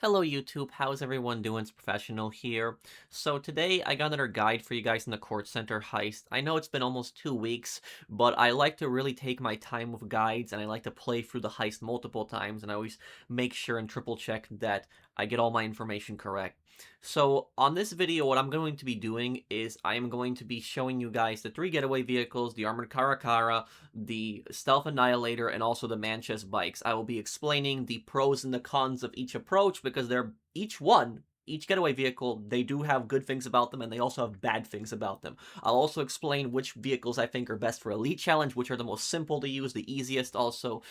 Hello YouTube, how's everyone doing? It's Professional here. So today I got another guide for you guys in the Kortz Center heist. I know it's been almost 2 weeks, but I like to really take my time with guides and I like to play through the heist multiple times and I always make sure and triple check that I get all my information correct. So on this video, what I'm going to be doing is I am going to be showing you guys the 3 getaway vehicles, the armored Caracara, the stealth Annihilator, and also the Manchez bikes. I will be explaining the pros and the cons of each approach because they're each getaway vehicle, they do have good things about them and they also have bad things about them. I'll also explain which vehicles I think are best for Elite Challenge, which are the most simple to use, the easiest also.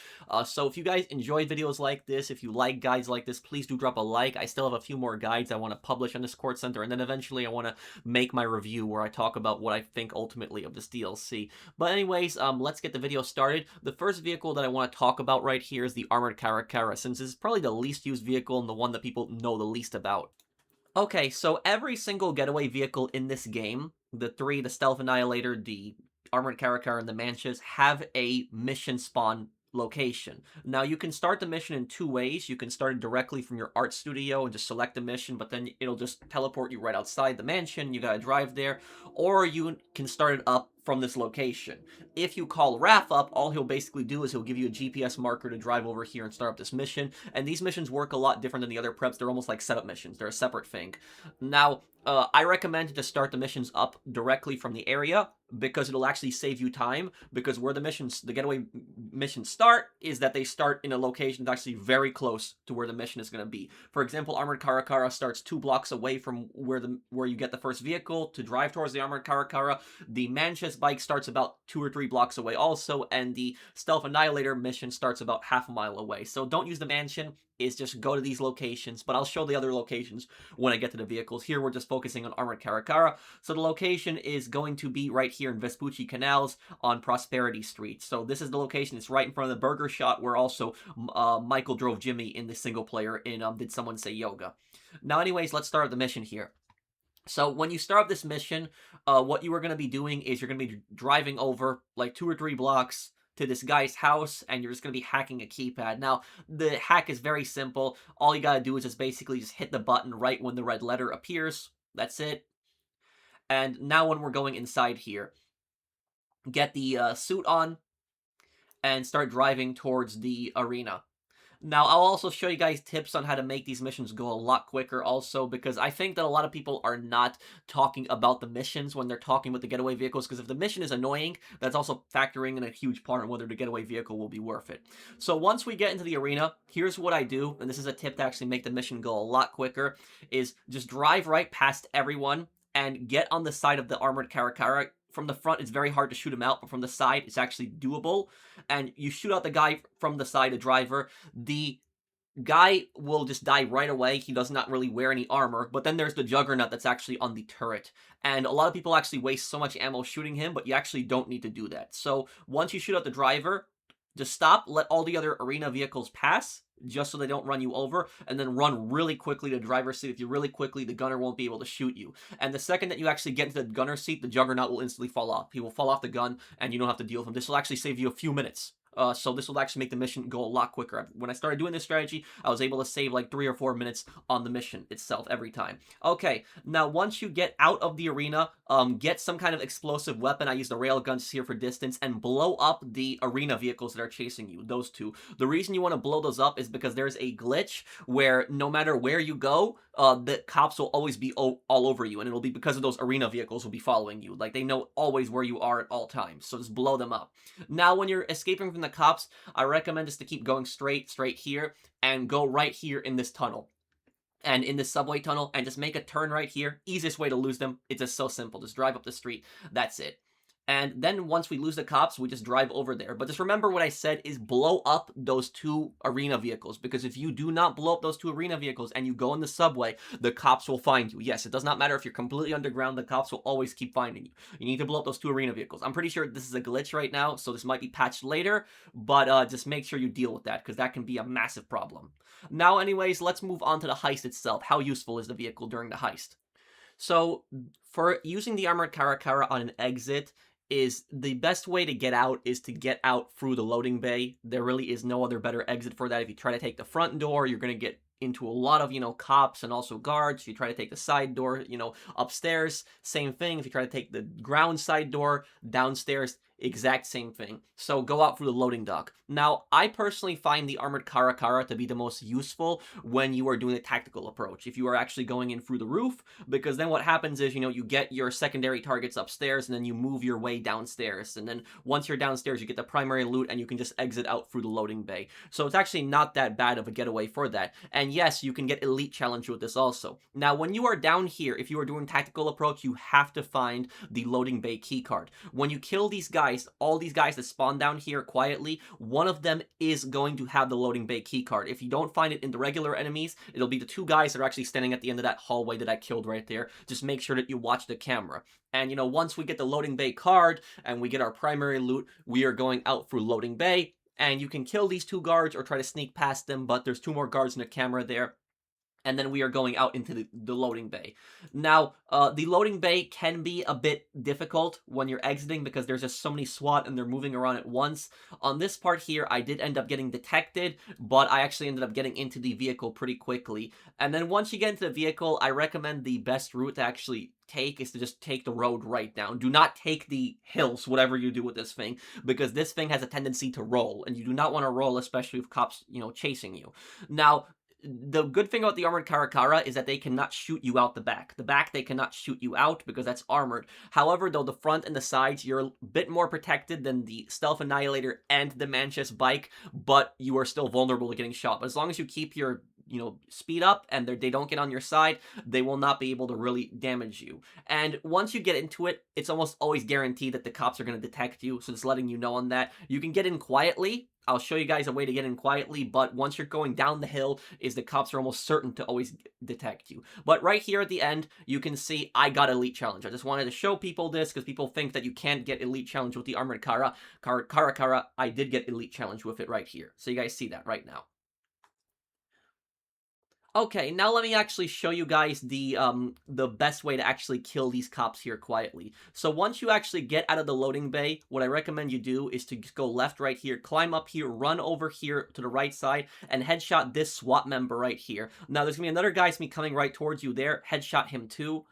So if you guys enjoy videos like this, if you like guides like this, please do drop a like. I still have a few more guides I want to publish on this Kortz Center, and then eventually I want to make my review where I talk about what I think ultimately of this DLC. But anyways, let's get the video started. The first vehicle that I want to talk about right here is the armored Caracara, since this is probably the least used vehicle and the one that people know the least about. Okay, so every single getaway vehicle in this game, the Stealth Annihilator, the Armored Caracara, and the Manchez, have a mission spawn location. Now, you can start the mission in two ways. You can start it directly from your art studio and just select the mission, but then it'll just teleport you right outside the mansion. You gotta drive there. Or you can start it up from this location. If you call Raph up, all he'll basically do is he'll give you a GPS marker to drive over here and start up this mission, and these missions work a lot different than the other preps. They're almost like setup missions. They're a separate thing. Now, I recommend to just start the missions up directly from the area because it'll actually save you time, because where the getaway missions start is that they start in a location that's actually very close to where the mission is going to be. For example, Armored Caracara starts 2 blocks away from where you get the first vehicle to drive towards the Armored Caracara. The Manchez bike starts about 2 or 3 blocks away also, and the Stealth Annihilator mission starts about half a mile away. So don't use the mansion, is just go to these locations, but I'll show the other locations when I get to the vehicles. Here we're just focusing on Armored Caracara. So the location is going to be right here in Vespucci Canals on Prosperity Street. So this is the location. It's right in front of the burger shop where also Michael drove Jimmy in the single player in Did Someone Say Yoga. Now anyways, let's start the mission here. So when you start this mission, what you are going to be doing is you're going to be driving over like 2 or 3 blocks to this guy's house, and you're just going to be hacking a keypad. Now, the hack is very simple. All you got to do is just basically just hit the button right when the red letter appears. That's it. And now when we're going inside here, get the suit on and start driving towards the arena. Now, I'll also show you guys tips on how to make these missions go a lot quicker also, because I think that a lot of people are not talking about the missions when they're talking about the getaway vehicles, because if the mission is annoying, that's also factoring in a huge part on whether the getaway vehicle will be worth it. So once we get into the arena, here's what I do, and this is a tip to actually make the mission go a lot quicker, is just drive right past everyone and get on the side of the armored Caracara. From the front, it's very hard to shoot him out, but from the side, it's actually doable. And you shoot out the guy from the side, the driver. The guy will just die right away. He does not really wear any armor. But then there's the Juggernaut that's actually on the turret. And a lot of people actually waste so much ammo shooting him, but you actually don't need to do that. So once you shoot out the driver, just stop, let all the other arena vehicles pass, just so they don't run you over, and then run really quickly to the driver's seat. If you really quickly, the gunner won't be able to shoot you. And the second that you actually get into the gunner's seat, the Juggernaut will instantly fall off. He will fall off the gun, and you don't have to deal with him. This will actually save you a few minutes. So this will actually make the mission go a lot quicker. When I started doing this strategy, I was able to save like 3 or 4 minutes on the mission itself every time. Okay, now once you get out of the arena, get some kind of explosive weapon. I use the rail guns here for distance, and blow up the arena vehicles that are chasing you, those two. The reason you want to blow those up is because there's a glitch where no matter where you go, the cops will always be all over you, and it'll be because of those arena vehicles will be following you. Like, they know always where you are at all times, so just blow them up. Now, when you're escaping from the cops, I recommend just to keep going straight here, and go right here in this tunnel. And in this subway tunnel, and just make a turn right here. Easiest way to lose them. It's just so simple. Just drive up the street. That's it. And then once we lose the cops, we just drive over there. But just remember what I said is blow up those 2 arena vehicles. Because if you do not blow up those 2 arena vehicles and you go in the subway, the cops will find you. Yes, it does not matter if you're completely underground. The cops will always keep finding you. You need to blow up those 2 arena vehicles. I'm pretty sure this is a glitch right now, so this might be patched later. But just make sure you deal with that, because that can be a massive problem. Now, anyways, let's move on to the heist itself. How useful is the vehicle during the heist? So, for using the Armored Caracara on an exit, is the best way to get out is to get out through the loading bay. There really is no other better exit for that. If you try to take the front door, you're going to get into a lot of, cops and also guards. If you try to take the side door, upstairs, same thing. If you try to take the ground side door downstairs, exact same thing. So go out through the loading dock. Now, I personally find the armored Caracara to be the most useful when you are doing a tactical approach. If you are actually going in through the roof, because then what happens is, you get your secondary targets upstairs and then you move your way downstairs. And then once you're downstairs, you get the primary loot and you can just exit out through the loading bay. So it's actually not that bad of a getaway for that. And yes, you can get elite challenge with this also. Now, when you are down here, if you are doing tactical approach, you have to find the loading bay keycard. When you kill these guys, all these guys that spawn down here quietly, one of them is going to have the loading bay keycard. If you don't find it in the regular enemies, it'll be the two guys that are actually standing at the end of that hallway that I killed right there. Just make sure that you watch the camera. And, once we get the loading bay card and we get our primary loot, we are going out through loading bay. And you can kill these two guards or try to sneak past them, but there's two more guards in the camera there. And then we are going out into the loading bay. Now, the loading bay can be a bit difficult when you're exiting because there's just so many SWAT and they're moving around at once. On this part here, I did end up getting detected, but I actually ended up getting into the vehicle pretty quickly. And then once you get into the vehicle, I recommend the best route to actually take is to just take the road right down. Do not take the hills, whatever you do with this thing, because this thing has a tendency to roll, and you do not want to roll, especially with cops, chasing you. Now, the good thing about the armored Caracara is that they cannot shoot you out the back. The back, they cannot shoot you out because that's armored. However, though, the front and the sides, you're a bit more protected than the Stealth Annihilator and the Manchez bike, but you are still vulnerable to getting shot. But as long as you keep your speed up and they don't get on your side, they will not be able to really damage you. And once you get into it, it's almost always guaranteed that the cops are going to detect you, so just letting you know on that. You can get in quietly. I'll show you guys a way to get in quietly, but once you're going down the hill, the cops are almost certain to always detect you. But right here at the end, you can see I got Elite Challenge. I just wanted to show people this because people think that you can't get Elite Challenge with the Armored Caracara. I did get Elite Challenge with it right here. So you guys see that right now. Okay, now let me actually show you guys the best way to actually kill these cops here quietly. So once you actually get out of the loading bay, what I recommend you do is to go left right here, climb up here, run over here to the right side, and headshot this SWAT member right here. Now there's gonna be another guy coming right towards you there, headshot him too.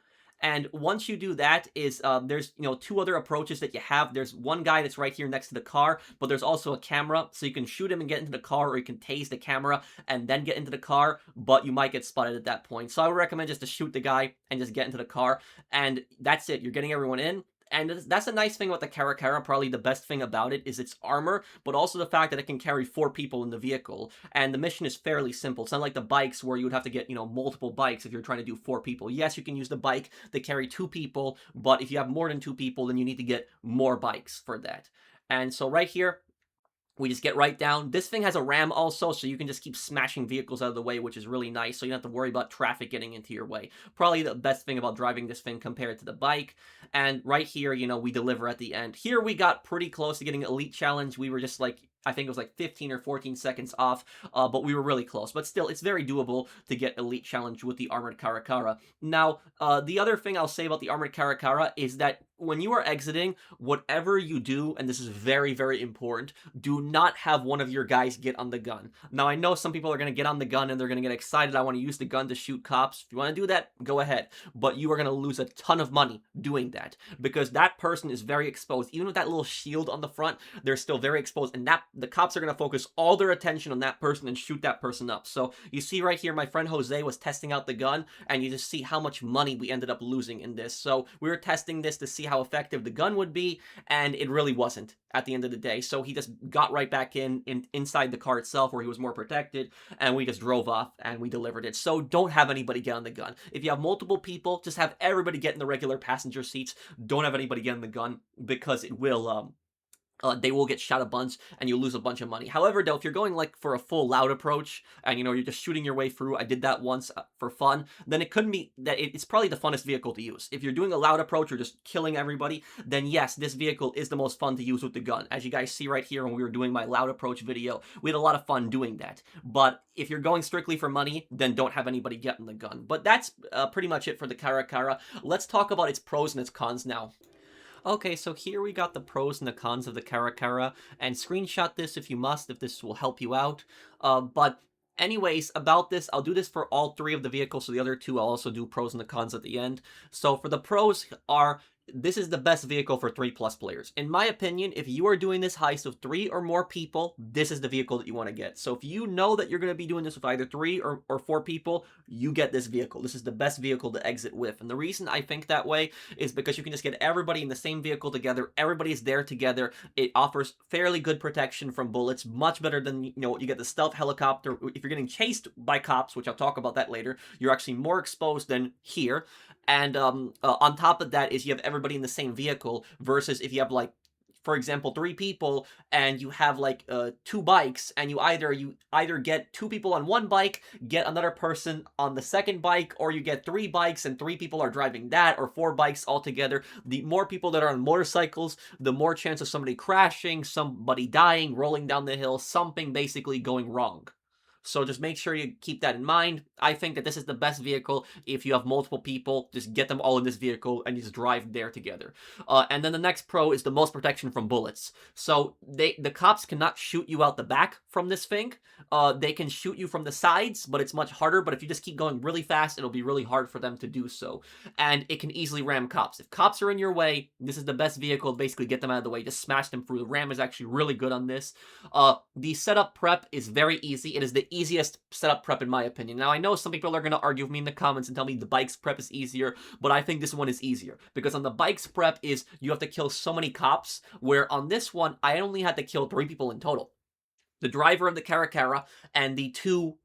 And once you do that, there's two other approaches that you have. There's one guy that's right here next to the car, but there's also a camera, so you can shoot him and get into the car, or you can tase the camera and then get into the car, but you might get spotted at that point. So I would recommend just to shoot the guy and just get into the car, and that's it. You're getting everyone in. And that's a nice thing about the Caracara. Probably the best thing about it is its armor, but also the fact that it can carry 4 people in the vehicle. And the mission is fairly simple. It's not like the bikes where you would have to get, multiple bikes if you're trying to do 4 people. Yes, you can use the bike to carry 2 people, but if you have more than 2 people, then you need to get more bikes for that. And so right here, we just get right down. This thing has a ram also, so you can just keep smashing vehicles out of the way, which is really nice, so you don't have to worry about traffic getting into your way. Probably the best thing about driving this thing compared to the bike. And right here, we deliver at the end. Here we got pretty close to getting Elite Challenge. We were just like, I think it was like 15 or 14 seconds off, but we were really close. But still, it's very doable to get Elite Challenge with the Armored Caracara. Now, the other thing I'll say about the Armored Caracara is that when you are exiting, whatever you do, and this is very, very important, do not have one of your guys get on the gun. Now, I know some people are going to get on the gun and they're going to get excited. I want to use the gun to shoot cops. If you want to do that, go ahead. But you are going to lose a ton of money doing that because that person is very exposed. Even with that little shield on the front, they're still very exposed. And the cops are going to focus all their attention on that person and shoot that person up. So you see right here, my friend Jose was testing out the gun, and you just see how much money we ended up losing in this. So we were testing this to see how effective the gun would be, and it really wasn't at the end of the day. So he just got right back inside the car itself where he was more protected, and we just drove off and we delivered it. So don't have anybody get on the gun. If you have multiple people, just have everybody get in the regular passenger seats. Don't have anybody get in the gun because it will they will get shot a bunch and you lose a bunch of money. However, though, if you're going like for a full loud approach and you're just shooting your way through, I did that once for fun, then it couldn't be that it's probably the funnest vehicle to use. If you're doing a loud approach or just killing everybody, then yes, this vehicle is the most fun to use with the gun. As you guys see right here when we were doing my loud approach video, we had a lot of fun doing that. But if you're going strictly for money, then don't have anybody get in the gun. But that's pretty much it for the Caracara. Let's talk about its pros and its cons now. Okay, so here we got the pros and the cons of the Caracara, and screenshot this if you must, if this will help you out. But Anyways, about this, I'll do this for all three of the vehicles, so the other two I'll also do pros and the cons at the end. So for the pros are, this is the best vehicle for 3+ players. In my opinion, if you are doing this heist with 3 or more people, this is the vehicle that you want to get. So if you know that you're going to be doing this with either 3 or 4 people, you get this vehicle. This is the best vehicle to exit with. And the reason I think that way is because you can just get everybody in the same vehicle together. Everybody's there together. It offers fairly good protection from bullets, much better than, you know, you get the stealth helicopter. If you're getting chased by cops, which I'll talk about that later, you're actually more exposed than here. And on top of that is you have everybody in the same vehicle versus if you have, like, for example, 3 people and you have like 2 bikes, and you either get 2 people on one bike, get another person on the second bike, or you get 3 bikes and 3 people are driving that, or 4 bikes altogether. The more people that are on motorcycles, the more chance of somebody crashing, somebody dying, rolling down the hill, something basically going wrong. So just make sure you keep that in mind. I think that this is the best vehicle if you have multiple people. Just get them all in this vehicle and just drive there together. And then the next pro is the most protection from bullets. So the cops cannot shoot you out the back from this thing. They can shoot you from the sides, but it's much harder. But if you just keep going really fast, it'll be really hard for them to do so. And it can easily ram cops. If cops are in your way, this is the best vehicle to basically get them out of the way. Just smash them through. The ram is actually really good on this. The setup prep is very easy. It is the easiest setup prep in my opinion. Now, I know some people are going to argue with me in the comments and tell me the bikes prep is easier, but I think this one is easier. Because on the bikes prep is you have to kill so many cops, where on this one, I only had to kill 3 people in total. The driver of the Caracara and the two,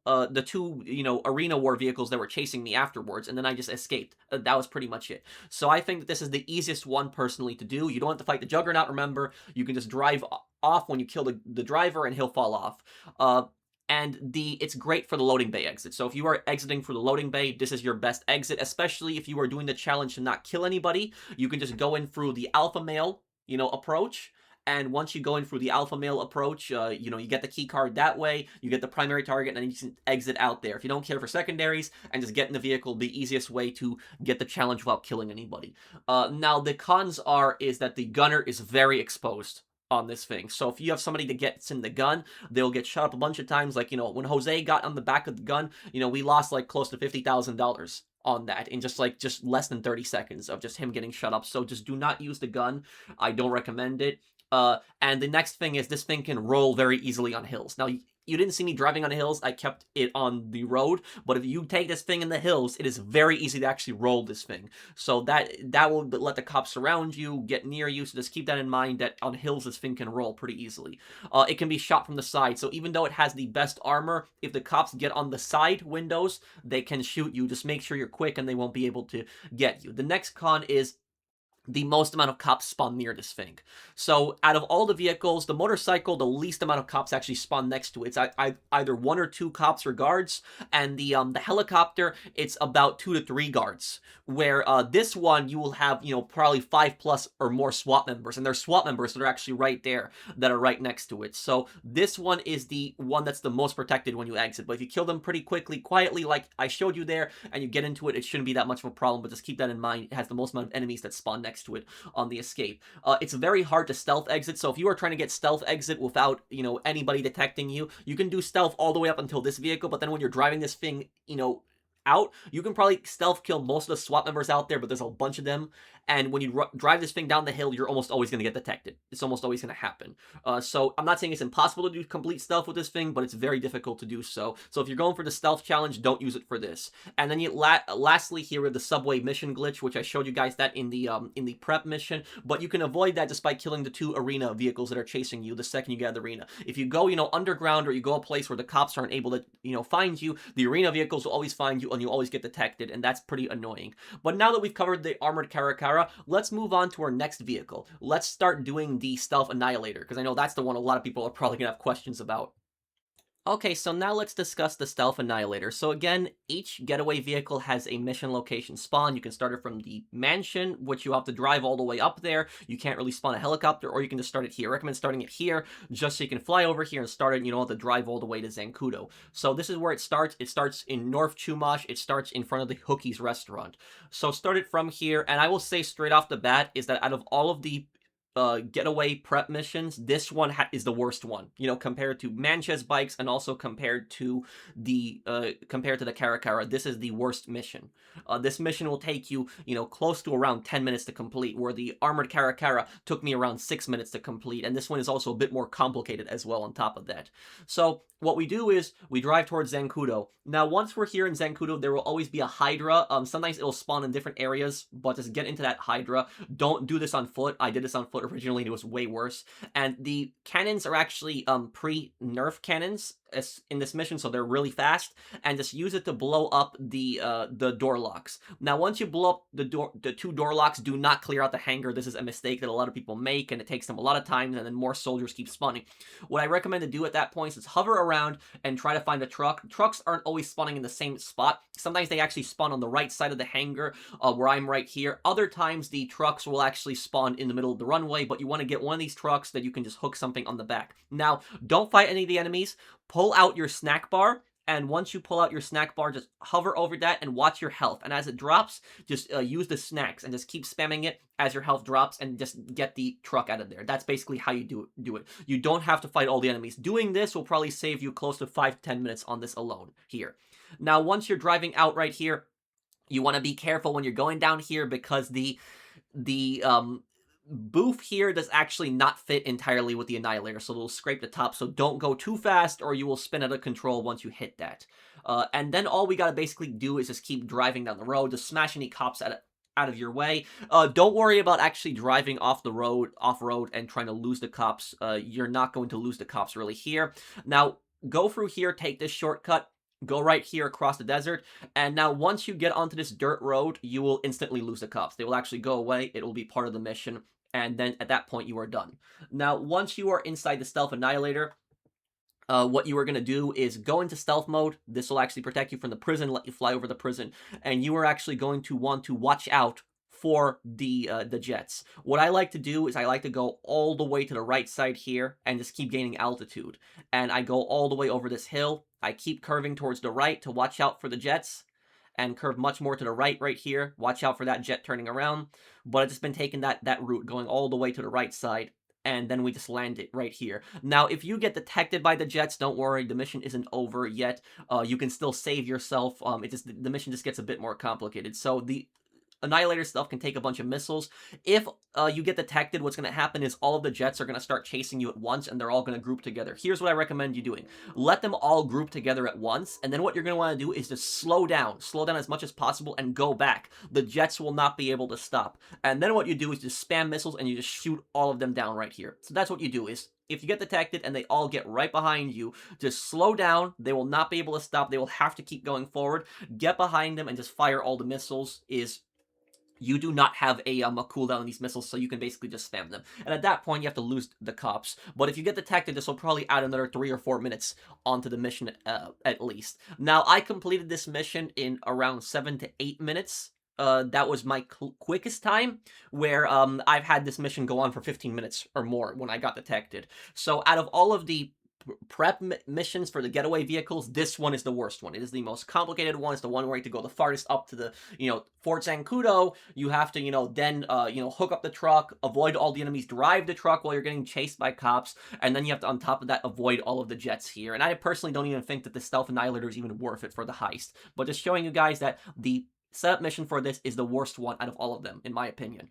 you know, arena war vehicles that were chasing me afterwards, and then I just escaped. That was pretty much it. So I think that this is the easiest one personally to do. You don't have to fight the Juggernaut, remember. You can just drive off when you kill the driver and he'll fall off. And it's great for the loading bay exit. So if you are exiting through the loading bay, this is your best exit, especially if you are doing the challenge to not kill anybody. You can just go in through the alpha male, you know, approach. And once you go in through the alpha male approach, you know, you get the key card that way, you get the primary target, and then you can exit out there. If you don't care for secondaries and just get in the vehicle, the easiest way to get the challenge without killing anybody. Now, the cons is that the gunner is very exposed on this thing. So if you have somebody that gets in the gun, they'll get shot up a bunch of times. Like, you know, when Jose got on the back of the gun, you know, we lost like close to $50,000 on that in just less than 30 seconds of just him getting shut up. So just do not use the gun. I don't recommend it. And the next thing is this thing can roll very easily on hills. Now, you didn't see me driving on hills. I kept it on the road. But if you take this thing in the hills, it is very easy to actually roll this thing. So that will let the cops surround you, get near you. So just keep that in mind, that on hills this thing can roll pretty easily. It can be shot from the side. So even though it has the best armor, if the cops get on the side windows, they can shoot you. Just make sure you're quick and they won't be able to get you. The next con is the most amount of cops spawn near this thing. So out of all the vehicles, the motorcycle, the least amount of cops actually spawn next to it. It's either 1 or 2 cops or guards, and the helicopter, it's about 2 to 3 guards. Where this one, you will have, you know, probably 5+ or more SWAT members, and there's SWAT members that are actually right there, that are right next to it. So this one is the one that's the most protected when you exit. But if you kill them pretty quickly, quietly, like I showed you there, and you get into it, it shouldn't be that much of a problem. But just keep that in mind. It has the most amount of enemies that spawn next to it on the escape. It's very hard to stealth exit, so if you are trying to get stealth exit without, you know, anybody detecting you, you can do stealth all the way up until this vehicle, but then when you're driving this thing, you know, out, you can probably stealth kill most of the SWAT members out there, but there's a bunch of them, and when you drive this thing down the hill, you're almost always going to get detected. It's almost always going to happen. So I'm not saying it's impossible to do complete stealth with this thing, but it's very difficult to do so. So if you're going for the stealth challenge, don't use it for this. And then lastly, here are the subway mission glitch, which I showed you guys that in the prep mission, but you can avoid that just by killing the 2 arena vehicles that are chasing you the second you get out of the arena. If you go, you know, underground, or you go a place where the cops aren't able to, you know, find you, the arena vehicles will always find you, and you always get detected, and that's pretty annoying. But now that we've covered the armored Caracara, let's move on to our next vehicle. Let's start doing the stealth Annihilator, because I know that's the one a lot of people are probably gonna have questions about. Okay, so now let's discuss the Stealth Annihilator. So again, each Getaway vehicle has a mission location spawn. You can start it from the mansion, which you have to drive all the way up there. You can't really spawn a helicopter, or you can just start it here. I recommend starting it here, just so you can fly over here and start it, and you don't have to drive all the way to Zancudo. So this is where it starts. It starts in North Chumash. It starts in front of the Hookie's restaurant. So start it from here, and I will say straight off the bat is that out of all of the getaway prep missions, this one is the worst one, you know, compared to Manchez bikes and also compared to the Caracara. This is the worst mission. This mission will take you, you know, close to around 10 minutes to complete, where the armored Caracara took me around 6 minutes to complete, and this one is also a bit more complicated as well on top of that. So what we do is we drive towards Zancudo. Now, once we're here in Zancudo, there will always be a Hydra. Sometimes it'll spawn in different areas, but just get into that Hydra. Don't do this on foot. I did this on foot originally, and it was way worse. And the cannons are actually pre-nerf cannons in this mission, so they're really fast, and just use it to blow up the door locks. Now, once you blow up the two door locks, do not clear out the hangar. This is a mistake that a lot of people make, and it takes them a lot of time, and then more soldiers keep spawning. What I recommend to do at that point is hover around and try to find a truck. Trucks aren't always spawning in the same spot. Sometimes they actually spawn on the right side of the hangar, where I'm right here. Other times the trucks will actually spawn in the middle of the runway, but you want to get one of these trucks that you can just hook something on the back. Now, don't fight any of the enemies. Pull out your snack bar, and once you pull out your snack bar, just hover over that and watch your health. And as it drops, just use the snacks and just keep spamming it as your health drops, and just get the truck out of there. That's basically how you do it. You don't have to fight all the enemies. Doing this will probably save you close to 5 to 10 minutes on this alone here. Now, once you're driving out right here, you want to be careful when you're going down here, because the booth here does actually not fit entirely with the Annihilator, so it'll scrape the top, so don't go too fast or you will spin out of control once you hit that. And then all we gotta basically do is just keep driving down the road, just smash any cops out of your way. Don't worry about actually driving off-road and trying to lose the cops. You're not going to lose the cops really here. Now, go through here, take this shortcut, go right here across the desert, and now once you get onto this dirt road, you will instantly lose the cops. They will actually go away. It will be part of the mission, and then at that point you are done. Now, once you are inside the Stealth Annihilator, what you are going to do is go into stealth mode. This will actually protect you from the prison, let you fly over the prison, and you are actually going to want to watch out for the jets. What I like to do is I like to go all the way to the right side here and just keep gaining altitude. And I go all the way over this hill. I keep curving towards the right to watch out for the jets, and curve much more to the right here. Watch out for that jet turning around. But I've just been taking that route, going all the way to the right side, and then we just land it right here. Now, if you get detected by the jets, don't worry, the mission isn't over yet. You can still save yourself. The mission just gets a bit more complicated. So the Annihilator stuff can take a bunch of missiles. If you get detected, what's going to happen is all of the jets are going to start chasing you at once, and they're all going to group together. Here's what I recommend you doing. Let them all group together at once, and then what you're going to want to do is just slow down as much as possible and go back. The jets will not be able to stop. And then what you do is just spam missiles, and you just shoot all of them down right here. So that's what you do is, if you get detected and they all get right behind you, just slow down. They will not be able to stop. They will have to keep going forward. Get behind them and just fire all the missiles. You do not have a cooldown on these missiles, so you can basically just spam them. And at that point, you have to lose the cops. But if you get detected, this will probably add another 3 or 4 minutes onto the mission at least. Now, I completed this mission in around 7 to 8 minutes. That was my quickest time, where I've had this mission go on for 15 minutes or more when I got detected. So out of all of the prep missions for the getaway vehicles, this one is the worst one. It is the most complicated one. It's the one where you have to go the farthest up to the, Fort Zancudo. You have to, then, hook up the truck, avoid all the enemies, drive the truck while you're getting chased by cops, and then you have to, on top of that, avoid all of the jets here. And I personally don't even think that the Stealth Annihilator is even worth it for the heist. But just showing you guys that the setup mission for this is the worst one out of all of them, in my opinion.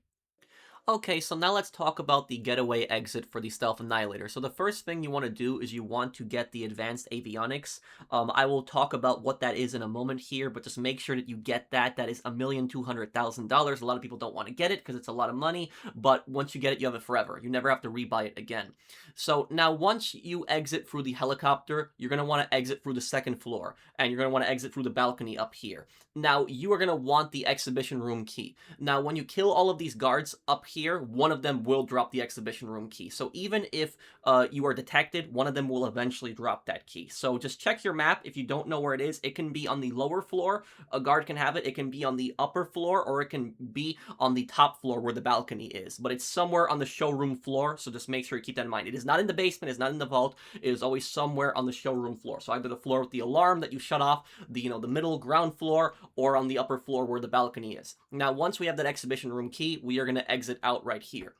Okay, so now let's talk about the getaway exit for the Stealth Annihilator. So the first thing you want to do is you want to get the advanced avionics. I will talk about what that is in a moment here, but just make sure that you get that. That is $1,200,000. A lot of people don't want to get it because it's a lot of money, but once you get it, you have it forever. You never have to rebuy it again. So now once you exit through the helicopter, you're going to want to exit through the second floor, and you're going to want to exit through the balcony up here. Now, you are going to want the exhibition room key. Now, when you kill all of these guards up here, one of them will drop the exhibition room key. So even if you are detected, one of them will eventually drop that key. So just check your map. If you don't know where it is, it can be on the lower floor. A guard can have it. It can be on the upper floor, or it can be on the top floor where the balcony is. But it's somewhere on the showroom floor, so just make sure you keep that in mind. It is not in the basement. It's not in the vault. It is always somewhere on the showroom floor. So either the floor with the alarm that you shut off, the middle ground floor, or on the upper floor where the balcony is. Now, once we have that exhibition room key, we are going to exit out right here.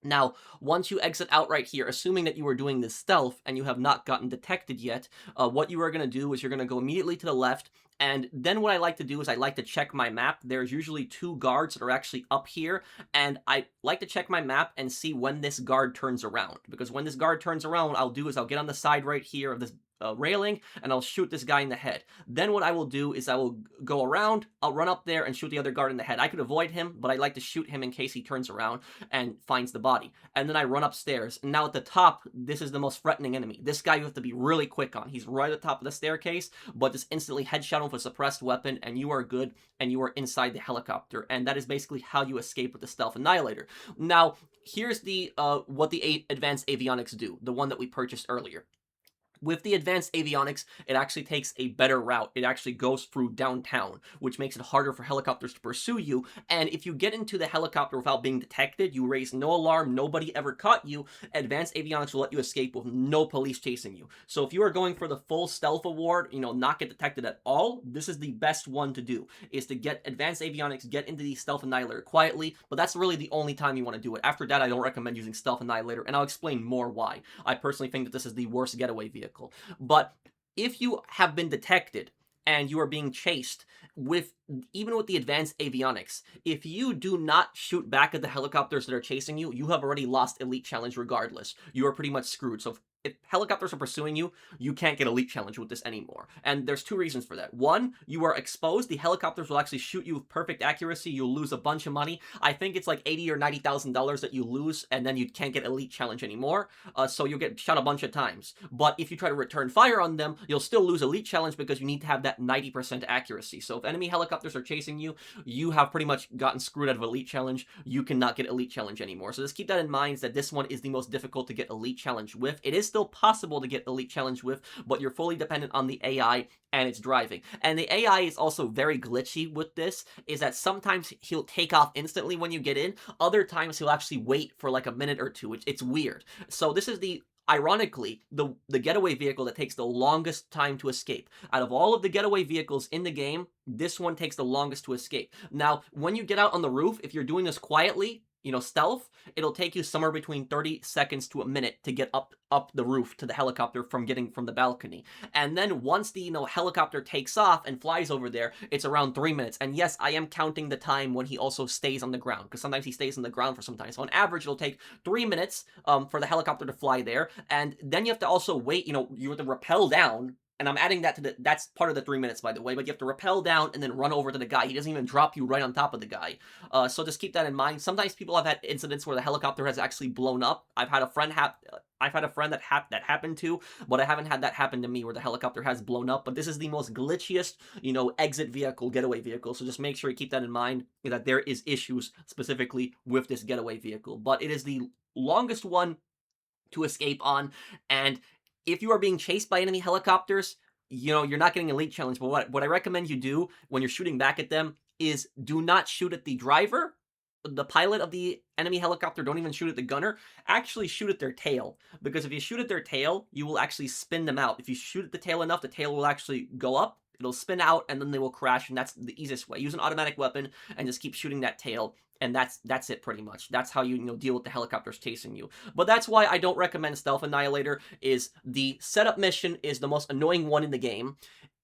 Now, once you exit out right here, assuming that you are doing this stealth and you have not gotten detected yet, what you are going to do is you're going to go immediately to the left, and then what I like to do is I like to check my map. There's usually two guards that are actually up here, and I like to check my map and see when this guard turns around, because when this guard turns around, what I'll do is I'll get on the side right here of this railing, and I'll shoot this guy in the head. Then what I will do is I will go around, I'll run up there and shoot the other guard in the head. I could avoid him, but I like to shoot him in case he turns around and finds the body. And then I run upstairs. And now at the top, this is the most threatening enemy. This guy you have to be really quick on. He's right at the top of the staircase, but just instantly headshot him with a suppressed weapon, and you are good, and you are inside the helicopter. And that is basically how you escape with the Stealth Annihilator. Now, here's the what the advanced avionics do, the one that we purchased earlier. With the advanced avionics, it actually takes a better route. It actually goes through downtown, which makes it harder for helicopters to pursue you. And if you get into the helicopter without being detected, you raise no alarm, nobody ever caught you, advanced avionics will let you escape with no police chasing you. So if you are going for the full stealth award, not get detected at all, this is the best one to do, is to get advanced avionics, get into the Stealth Annihilator quietly, but that's really the only time you want to do it. After that, I don't recommend using Stealth Annihilator, and I'll explain more why. I personally think that this is the worst getaway vehicle. But if you have been detected and you are being chased even with the advanced avionics, if you do not shoot back at the helicopters that are chasing you, you have already lost Elite Challenge regardless. You are pretty much screwed. So if helicopters are pursuing you, you can't get Elite Challenge with this anymore. And there's two reasons for that. One, you are exposed. The helicopters will actually shoot you with perfect accuracy. You'll lose a bunch of money. I think it's like $80,000 or $90,000 that you lose, and then you can't get Elite Challenge anymore. So you'll get shot a bunch of times. But if you try to return fire on them, you'll still lose Elite Challenge because you need to have that 90% accuracy. So if enemy helicopters are chasing you, you have pretty much gotten screwed out of Elite Challenge. You cannot get Elite Challenge anymore. So just keep that in mind, that this one is the most difficult to get Elite Challenge with. It is still possible to get Elite Challenge with, but you're fully dependent on the AI and its driving. And the AI is also very glitchy with this, is that sometimes he'll take off instantly when you get in, other times he'll actually wait for like a minute or two. It's weird. So this is ironically, the getaway vehicle that takes the longest time to escape. Out of all of the getaway vehicles in the game, this one takes the longest to escape. Now, when you get out on the roof, if you're doing this quietly, stealth, it'll take you somewhere between 30 seconds to a minute to get up the roof to the helicopter from the balcony. And then once the helicopter takes off and flies over there, it's around 3 minutes. And yes, I am counting the time when he also stays on the ground, because sometimes he stays on the ground for some time. So on average, it'll take 3 minutes for the helicopter to fly there. And then you have to also wait, you have to rappel down. And I'm adding that to that's part of the 3 minutes, by the way, but you have to rappel down and then run over to the guy. He doesn't even drop you right on top of the guy. So just keep that in mind. Sometimes people have had incidents where the helicopter has actually blown up. I've had a friend that happened to, but I haven't had that happen to me where the helicopter has blown up. But this is the most glitchiest, exit vehicle, getaway vehicle. So just make sure you keep that in mind, that there is issues specifically with this getaway vehicle. But it is the longest one to escape on, and if you are being chased by enemy helicopters, you're not getting Elite Challenge. But what I recommend you do when you're shooting back at them is do not shoot at the driver, the pilot of the enemy helicopter. Don't even shoot at the gunner. Actually shoot at their tail, because if you shoot at their tail, you will actually spin them out. If you shoot at the tail enough, the tail will actually go up, it'll spin out, and then they will crash, and that's the easiest way. Use an automatic weapon and just keep shooting that tail, and that's it pretty much. That's how you deal with the helicopters chasing you. But that's why I don't recommend Stealth Annihilator. Is the setup mission is the most annoying one in the game.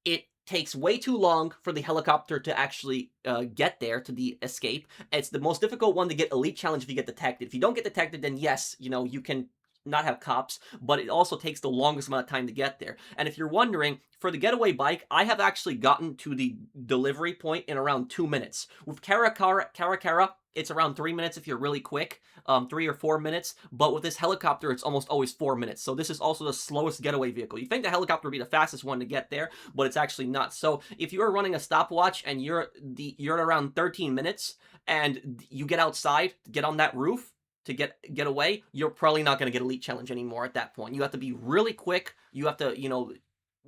It takes way too long for the helicopter to actually get there to the escape. It's the most difficult one to get Elite Challenge if you get detected. If you don't get detected, then yes, you can not have cops, but it also takes the longest amount of time to get there. And if you're wondering, for the getaway bike, I have actually gotten to the delivery point in around 2 minutes. With Caracara, it's around 3 minutes if you're really quick, 3 or 4 minutes, but with this helicopter, it's almost always 4 minutes. So this is also the slowest getaway vehicle. You think the helicopter would be the fastest one to get there, but it's actually not. So if you're running a stopwatch and you're at around 13 minutes and you get outside, get on that roof to get away, you're probably not going to get Elite Challenge anymore at that point. You have to be really quick. You have to,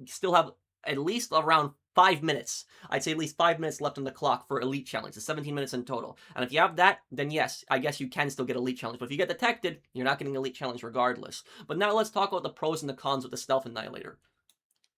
still have at least around 5 minutes. I'd say at least 5 minutes left on the clock for Elite Challenge. It's 17 minutes in total. And if you have that, then yes, I guess you can still get Elite Challenge. But if you get detected, you're not getting Elite Challenge regardless. But now let's talk about the pros and the cons of the Stealth Annihilator.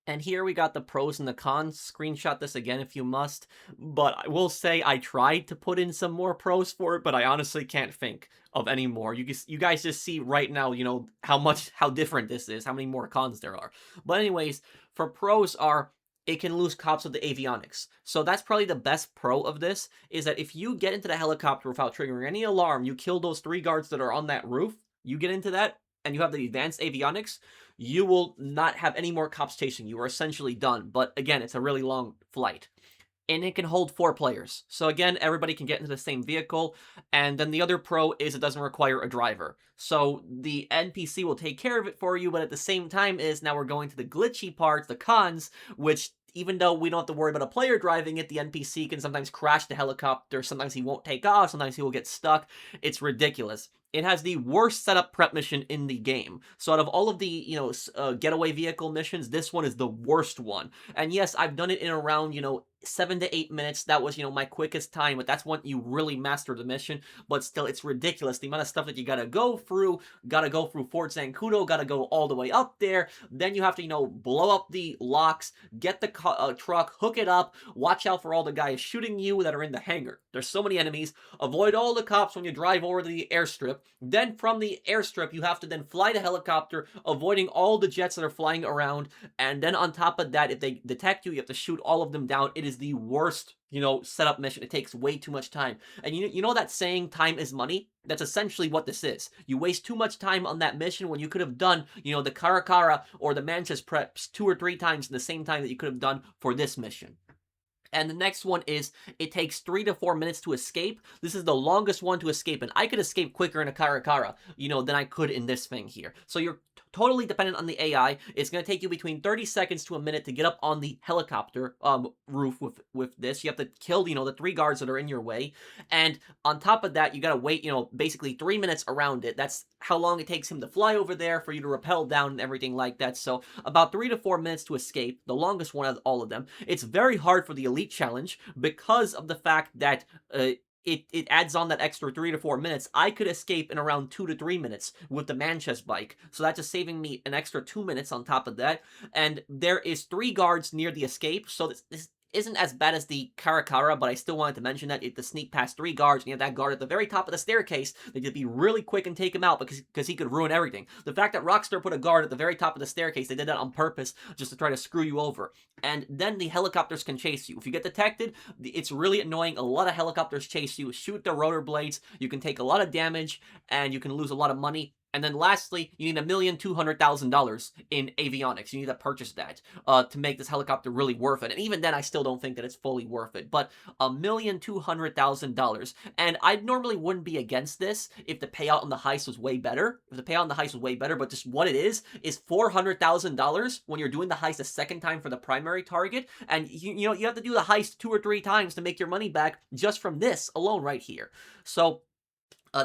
And here we got the pros and the cons. Screenshot this again if you must. But I will say I tried to put in some more pros for it, but I honestly can't think of any more. You guys just see right now, how different this is, how many more cons there are. But anyways, for pros are it can lose cops with the avionics. So that's probably the best pro of this, is that if you get into the helicopter without triggering any alarm, you kill those 3 guards that are on that roof, you get into that, and you have the advanced avionics, you will not have any more cops chasing you. You are essentially done. But again, it's a really long flight. And it can hold 4 players. So again, everybody can get into the same vehicle. And then the other pro is it doesn't require a driver. So the NPC will take care of it for you, but at the same time is now we're going to the glitchy parts, the cons, which even though we don't have to worry about a player driving it, the NPC can sometimes crash the helicopter, sometimes he won't take off, sometimes he will get stuck. It's ridiculous. It has the worst setup prep mission in the game. So out of all of the, getaway vehicle missions, this one is the worst one. And yes, I've done it in around, 7 to 8 minutes. That was, my quickest time, but that's when you really master the mission. But still, it's ridiculous. The amount of stuff that you gotta go through Fort Zancudo, gotta go all the way up there. Then you have to, blow up the locks, get the truck, hook it up, watch out for all the guys shooting you that are in the hangar. There's so many enemies. Avoid all the cops when you drive over the airstrip. Then from the airstrip, you have to then fly the helicopter, avoiding all the jets that are flying around. And then on top of that, if they detect you, you have to shoot all of them down. It is the worst, setup mission. It takes way too much time. And you know that saying, time is money? That's essentially what this is. You waste too much time on that mission when you could have done, the Caracara or the Manchez preps 2 or 3 times in the same time that you could have done for this mission. And the next one is, it takes 3 to 4 minutes to escape. This is the longest one to escape, and I could escape quicker in a Caracara, than I could in this thing here. So you're totally dependent on the AI. It's going to take you between 30 seconds to a minute to get up on the helicopter roof with this. You have to kill, the 3 guards that are in your way. And on top of that, you got to wait, basically 3 minutes around it. That's how long it takes him to fly over there for you to rappel down and everything like that. So about 3 to 4 minutes to escape, the longest one of all of them. It's very hard for the Elite Challenge because of the fact that it adds on that extra 3 to 4 minutes. I could escape in around 2 to 3 minutes with the Manchez bike. So that's just saving me an extra 2 minutes on top of that. And there is 3 guards near the escape, so this isn't as bad as the Caracara, but I still wanted to mention that if the sneak past 3 guards and you have that guard at the very top of the staircase, they could be really quick and take him out because he could ruin everything. The fact that Rockstar put a guard at the very top of the staircase, they did that on purpose just to try to screw you over. And then the helicopters can chase you. If you get detected, it's really annoying. A lot of helicopters chase you, shoot their rotor blades, you can take a lot of damage, and you can lose a lot of money. And then lastly, you need $1,200,000 in avionics. You need to purchase that to make this helicopter really worth it. And even then, I still don't think that it's fully worth it. But $1,200,000. And I normally wouldn't be against this if the payout on the heist was way better. If the payout on the heist was way better, but just what it is $400,000 when you're doing the heist a second time for the primary target. And you have to do the heist 2 or 3 times to make your money back just from this alone right here. So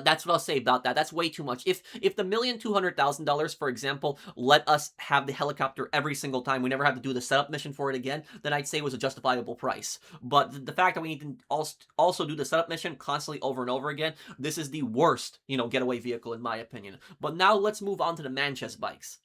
that's what I'll say about that. That's way too much. If the $1,200,000, for example, let us have the helicopter every single time, we never have to do the setup mission for it again, then I'd say it was a justifiable price. But the fact that we need to also do the setup mission constantly over and over again, this is the worst, getaway vehicle in my opinion. But now let's move on to the Manchez bikes.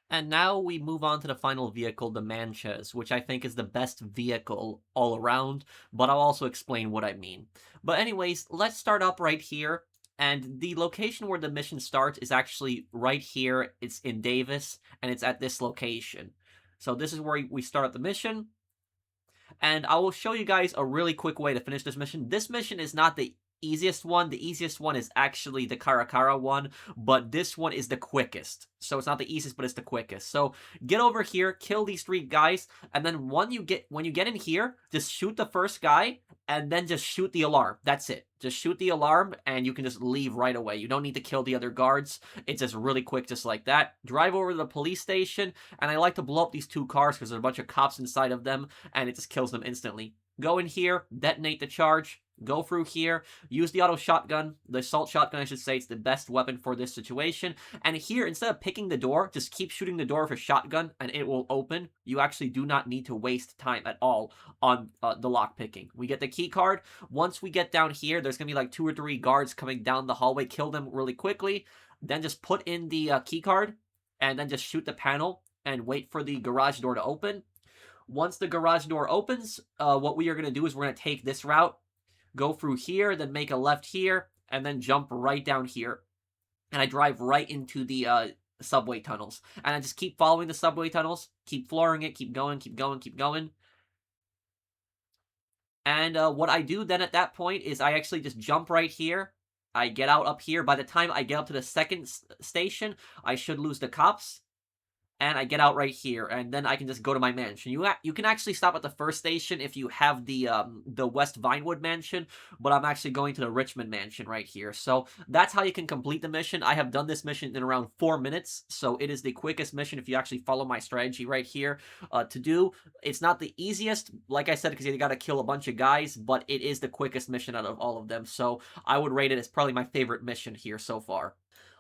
And now we move on to the final vehicle, the Manchez, which I think is the best vehicle all around, but I'll also explain what I mean. But anyways, let's start up right here. And the location where the mission starts is actually right here. It's in Davis, and it's at this location. So this is where we start the mission. And I will show you guys a really quick way to finish this mission. This mission is not the easiest one. The easiest one is actually the Caracara one, but this one is the quickest. So it's not the easiest, but it's the quickest. So get over here, kill these 3 guys, and then when you get in here, just shoot the first guy, and then just shoot the alarm. That's it. Just shoot the alarm, and you can just leave right away. You don't need to kill the other guards. It's just really quick, just like that. Drive over to the police station, and I like to blow up these 2 cars because there's a bunch of cops inside of them, and it just kills them instantly. Go in here, detonate the charge, go through here, use the auto shotgun, the assault shotgun I should say, it's the best weapon for this situation. And here, instead of picking the door, just keep shooting the door with a shotgun and it will open. You actually do not need to waste time at all on the lock picking. We get the key card. Once we get down here, there's going to be like 2 or 3 guards coming down the hallway. Kill them really quickly. Then just put in the key card and then just shoot the panel. and wait for the garage door to open. Once the garage door opens, what we are going to do is we're going to take this route, go through here, then make a left here, and then jump right down here. And I drive right into the subway tunnels. And I just keep following the subway tunnels, keep flooring it, keep going, keep going, keep going. And what I do then at that point is I actually just jump right here. I get out up here. By the time I get up to the second station, I should lose the cops. And I get out right here, and then I can just go to my mansion. You can actually stop at the first station if you have the West Vinewood mansion, but I'm actually going to the Richmond mansion right here. So that's how you can complete the mission. I have done this mission in around 4 minutes, so it is the quickest mission if you actually follow my strategy right here to do. It's not the easiest, like I said, because you got to kill a bunch of guys, but it is the quickest mission out of all of them. So I would rate it as probably my favorite mission here so far.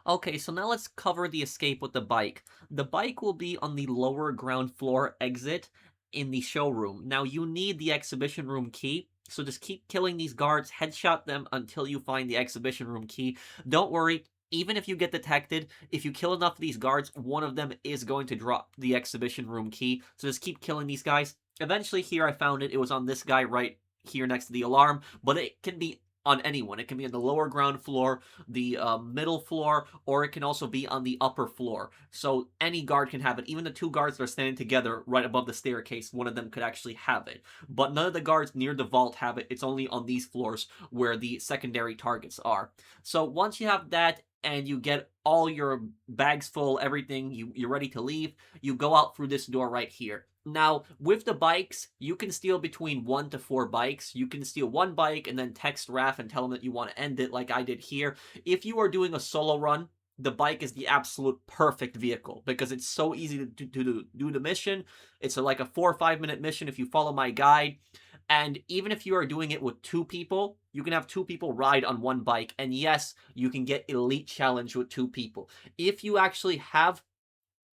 Okay, so now let's cover the escape with the bike. The bike will be on the lower ground floor exit in the showroom. Now, you need the exhibition room key, so just keep killing these guards, headshot them until you find the exhibition room key. Don't worry, even if you get detected, if you kill enough of these guards, one of them is going to drop the exhibition room key, so just keep killing these guys. Eventually, here I found it. It was on this guy right here next to the alarm, but it can be on anyone. It can be on the lower ground floor, the middle floor, or it can also be on the upper floor. So any guard can have it. Even the two guards that are standing together right above the staircase, one of them could actually have it. But none of the guards near the vault have it. It's only on these floors where the secondary targets are. So once you have that, and you get all your bags full, everything, you're ready to leave, you go out through this door right here. Now, with the bikes, you can steal between 1 to 4 bikes. You can steal one bike and then text Raph and tell him that you want to end it like I did here. If you are doing a solo run, the bike is the absolute perfect vehicle because it's so easy to do the mission. It's like a 4 or 5 minute mission if you follow my guide. And even if you are doing it with 2 people, you can have 2 people ride on one bike. And yes, you can get Elite Challenge with 2 people. If you actually have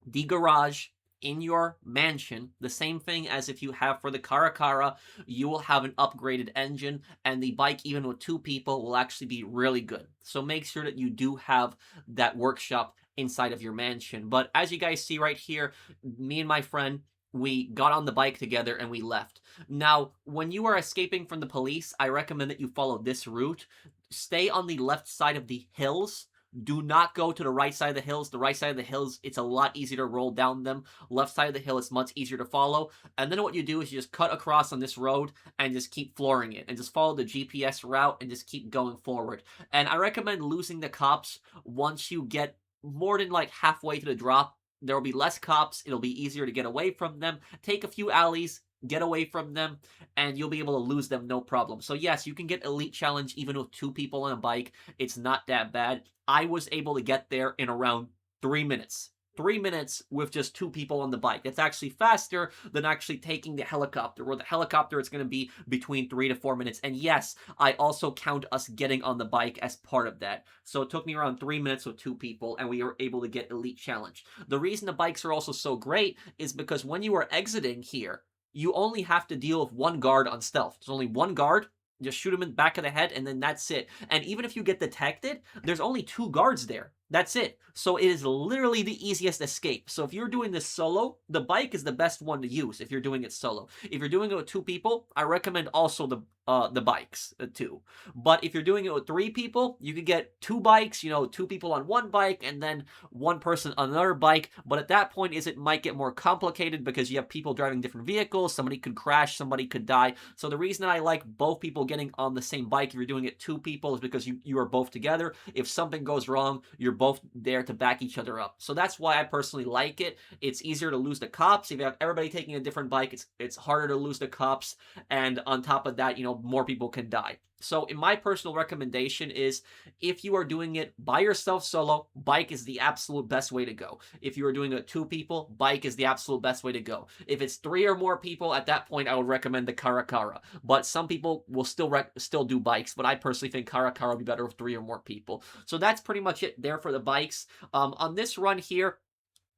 the garage in your mansion, the same thing as if you have for the Caracara, you will have an upgraded engine, and the bike, even with 2 people, will actually be really good. So make sure that you do have that workshop inside of your mansion. But as you guys see right here, me and my friend, we got on the bike together and we left. Now, when you are escaping from the police, I recommend that you follow this route. Stay on the left side of the hills. Do not go to the right side of the hills. The right side of the hills, it's a lot easier to roll down them. Left side of the hill is much easier to follow. And then what you do is you just cut across on this road and just keep flooring it. And just follow the GPS route and just keep going forward. And I recommend losing the cops once you get more than like halfway to the drop. There will be less cops. It'll be easier to get away from them. Take a few alleys, get away from them, and you'll be able to lose them no problem. So yes, you can get Elite Challenge even with 2 people on a bike. It's not that bad. I was able to get there in around 3 minutes. 3 minutes with just 2 people on the bike. That's actually faster than actually taking the helicopter, where the helicopter is going to be between 3 to 4 minutes. And yes, I also count us getting on the bike as part of that. So it took me around 3 minutes with 2 people, and we were able to get Elite Challenge. The reason the bikes are also so great is because when you are exiting here, you only have to deal with 1 guard on stealth. There's only 1 guard. Just shoot him in the back of the head, and then that's it. And even if you get detected, there's only 2 guards there. That's it. So it is literally the easiest escape. So if you're doing this solo, the bike is the best one to use if you're doing it solo. If you're doing it with 2 people, I recommend also the bikes too. But if you're doing it with 3 people, you could get 2 bikes, 2 people on 1 bike and then 1 person on another bike. But at that point it might get more complicated because you have people driving different vehicles. Somebody could crash, somebody could die. So the reason I like both people getting on the same bike if you're doing it 2 people is because you are both together. If something goes wrong, you're both there to back each other up. So that's why I personally like it. It's easier to lose the cops. If you have everybody taking a different bike, it's harder to lose the cops. And on top of that, more people can die. So in my personal recommendation is if you are doing it by yourself solo, bike is the absolute best way to go. If you are doing it 2 people, bike is the absolute best way to go. If it's 3 or more people, at that point I would recommend the Caracara. But some people will still do bikes, but I personally think Caracara would be better with 3 or more people. So that's pretty much it there for the bikes. On this run here,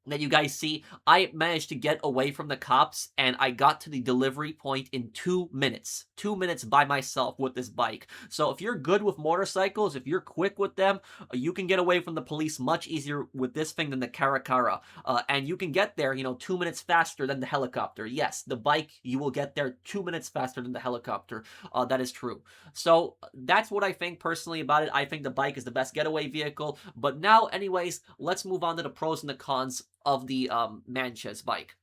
that you guys see, I managed to get away from the cops and I got to the delivery point in 2 minutes. 2 minutes by myself with this bike. So if you're good with motorcycles, if you're quick with them, you can get away from the police much easier with this thing than the Caracara. And you can get there, 2 minutes faster than the helicopter. Yes, the bike, you will get there 2 minutes faster than the helicopter. That is true. So that's what I think personally about it. I think the bike is the best getaway vehicle. But now, anyways, let's move on to the pros and the cons of the Manchez bike.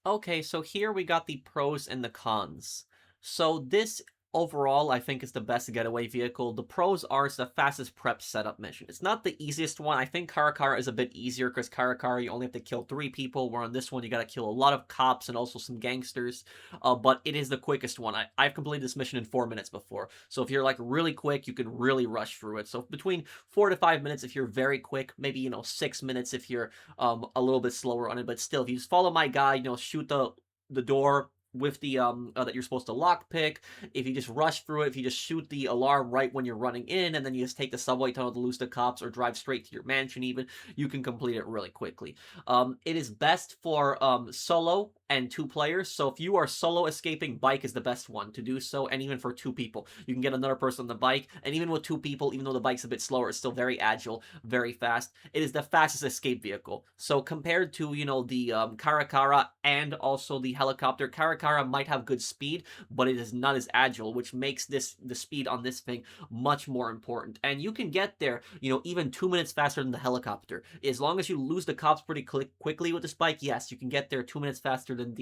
Okay, so here we got the pros and the cons. So this overall, I think, is the best getaway vehicle. The pros are it's the fastest prep setup mission. It's not the easiest one. I think Caracara is a bit easier because Caracara, you only have to kill 3 people, where on this one, you gotta kill a lot of cops and also some gangsters. But it is the quickest one. I've completed this mission in 4 minutes before. So if you're like really quick, you can really rush through it. So between 4 to 5 minutes if you're very quick, maybe, 6 minutes if you're a little bit slower on it. But still, if you just follow my guide, shoot the door with the that you're supposed to lockpick. If you just rush through it, if you just shoot the alarm right when you're running in, and then you just take the subway tunnel to lose the cops, or drive straight to your mansion, even, you can complete it really quickly. It is best for solo and 2 players. So if you are solo escaping, bike is the best one to do so, and even for 2 people, you can get another person on the bike. And even with 2 people, even though the bike's a bit slower, it's still very agile, very fast. It is the fastest escape vehicle. So compared to the Caracara and also the helicopter, Caracara might have good speed, but it is not as agile, which makes the speed on this thing much more important. And you can get there, even 2 minutes faster than the helicopter. As long as you lose the cops pretty quickly with this bike, yes, you can get there 2 minutes faster than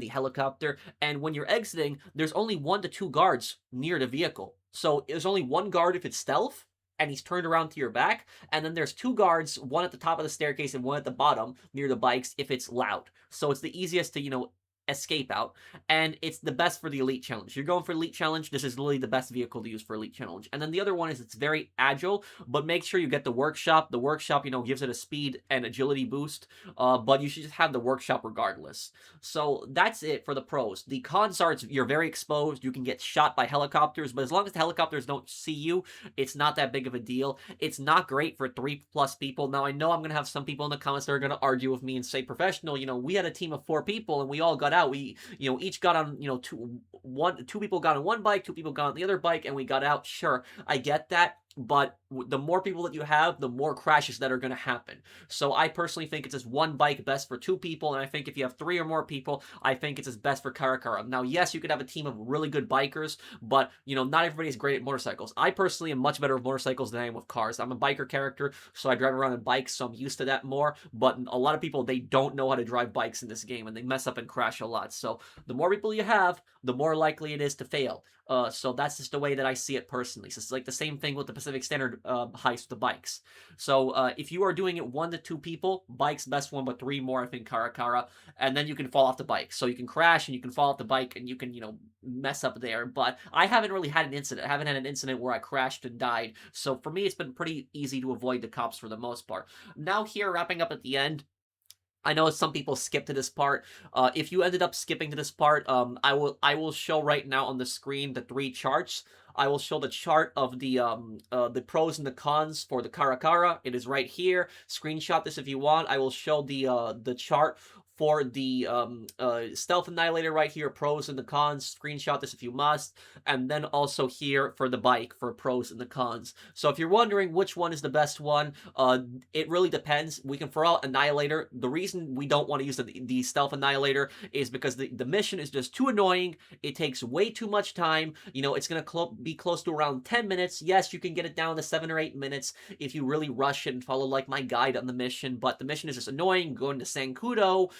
the helicopter. And when you're exiting, there's only 1 to 2 guards near the vehicle. So there's only 1 guard if it's stealth, and he's turned around to your back, and then there's 2 guards, 1 at the top of the staircase and 1 at the bottom near the bikes if it's loud. So it's the easiest to, escape out, and it's the best for the elite challenge. You're going for elite challenge, this is literally the best vehicle to use for elite challenge. And then the other one is it's very agile, but make sure you get the workshop. The workshop, gives it a speed and agility boost, but you should just have the workshop regardless. So that's it for the pros. The cons are you're very exposed, you can get shot by helicopters, but as long as the helicopters don't see you, it's not that big of a deal. It's not great for 3+ people. Now I know I'm gonna have some people in the comments that are gonna argue with me and say, professional, we had a team of 4 people and we all got out. We, each got on, 2 people got on one bike, 2 people got on the other bike, and we got out. Sure, I get that. But the more people that you have, the more crashes that are going to happen. So I personally think it's just 1 bike best for 2 people, and I think if you have 3 or more people, I think it's just best for Caracara. Now, yes, you could have a team of really good bikers, but, not everybody is great at motorcycles. I personally am much better with motorcycles than I am with cars. I'm a biker character, so I drive around in bikes, so I'm used to that more, but a lot of people, they don't know how to drive bikes in this game, and they mess up and crash a lot. So the more people you have, the more likely it is to fail. So that's just the way that I see it personally. So it's like the same thing with the Pacific Standard heist with the bikes. So if you are doing it 1 to 2 people, bike's best one, but 3 more, I think, Caracara, and then you can fall off the bike. So you can crash and you can fall off the bike and you can, mess up there. But I haven't really had an incident. I haven't had an incident where I crashed and died. So for me, it's been pretty easy to avoid the cops for the most part. Now here, wrapping up at the end, I know some people skip to this part. If you ended up skipping to this part, I will show right now on the screen the 3 charts. I will show the chart of the pros and the cons for the Caracara. It is right here. Screenshot this if you want. I will show the chart for the Stealth Annihilator right here, pros and the cons. Screenshot this if you must. And then also here for the bike for pros and the cons. So if you're wondering which one is the best one, it really depends. We can throw out Annihilator. The reason we don't want to use the Stealth Annihilator is because the mission is just too annoying. It takes way too much time. It's going to be close to around 10 minutes. Yes, you can get it down to 7 or 8 minutes if you really rush it and follow like my guide on the mission, but the mission is just annoying. Going to Sankudo,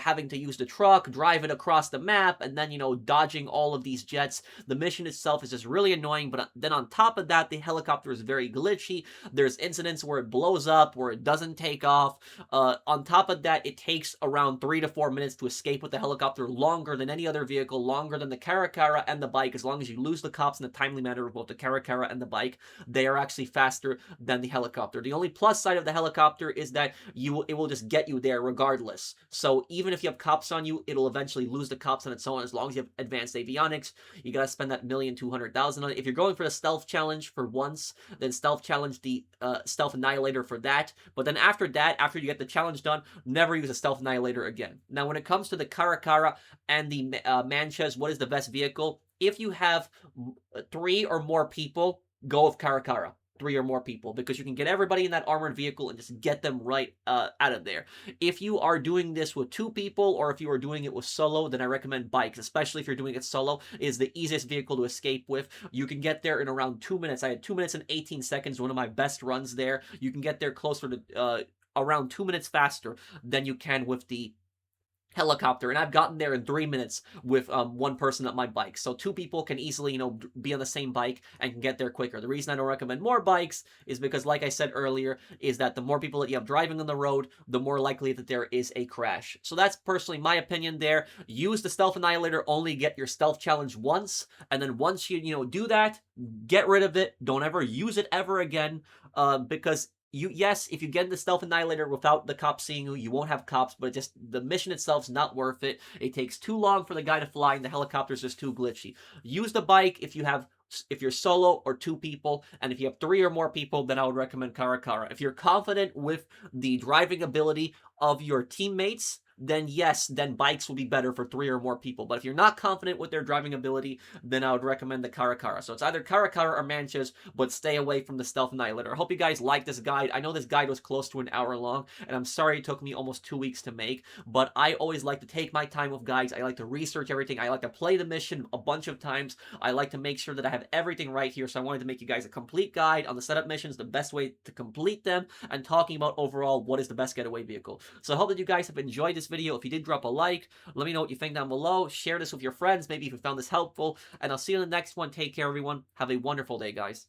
having to use the truck, drive it across the map, and then, dodging all of these jets. The mission itself is just really annoying, but then on top of that, the helicopter is very glitchy. There's incidents where it blows up, where it doesn't take off. On top of that, it takes around 3 to 4 minutes to escape with the helicopter, longer than any other vehicle, longer than the Caracara and the bike. As long as you lose the cops in a timely manner with both the Caracara and the bike, they are actually faster than the helicopter. The only plus side of the helicopter is that it will just get you there regardless. So So even if you have cops on you, it'll eventually lose the cops on its own as long as you have advanced avionics. You gotta spend that 1,200,000 on it. If you're going for the stealth challenge for once, then stealth challenge the stealth annihilator for that. But then after that, after you get the challenge done, never use a stealth annihilator again. Now, when it comes to the Caracara and the Manchez, what is the best vehicle? If you have 3 or more people, go with Caracara. 3 or more people, because you can get everybody in that armored vehicle and just get them right out of there. If you are doing this with 2 people, or if you are doing it with solo, then I recommend bikes, especially if you're doing it solo. It is the easiest vehicle to escape with. You can get there in around 2 minutes. I had 2 minutes and 18 seconds, one of my best runs there. You can get there closer to around 2 minutes faster than you can with the helicopter, and I've gotten there in 3 minutes with one person on my bike. So 2 people can easily, be on the same bike and can get there quicker. The reason I don't recommend more bikes is because, like I said earlier, is that the more people that you have driving on the road, the more likely that there is a crash. So that's personally my opinion there. Use the stealth annihilator, only get your stealth challenge once, and then once you do that, get rid of it. Don't ever use it ever again, because yes, if you get in the stealth annihilator without the cops seeing you, you won't have cops, but just the mission itself's not worth it. It takes too long for the guy to fly, and the helicopter's just too glitchy. Use the bike if you're solo or 2 people, and if you have 3 or more people, then I would recommend Caracara. If you're confident with the driving ability of your teammates, then yes, then bikes will be better for 3 or more people. But if you're not confident with their driving ability, then I would recommend the Caracara. So it's either Caracara or Manchez, but stay away from the Stealth Annihilator. I hope you guys like this guide. I know this guide was close to an hour long, and I'm sorry it took me almost 2 weeks to make, but I always like to take my time with guides. I like to research everything. I like to play the mission a bunch of times. I like to make sure that I have everything right here, so I wanted to make you guys a complete guide on the setup missions, the best way to complete them, and talking about overall what is the best getaway vehicle. So I hope that you guys have enjoyed this video. If you did, drop a like. Let me know what you think down below. Share this with your friends, maybe if you found this helpful. And I'll see you in the next one. Take care, everyone. Have a wonderful day, guys.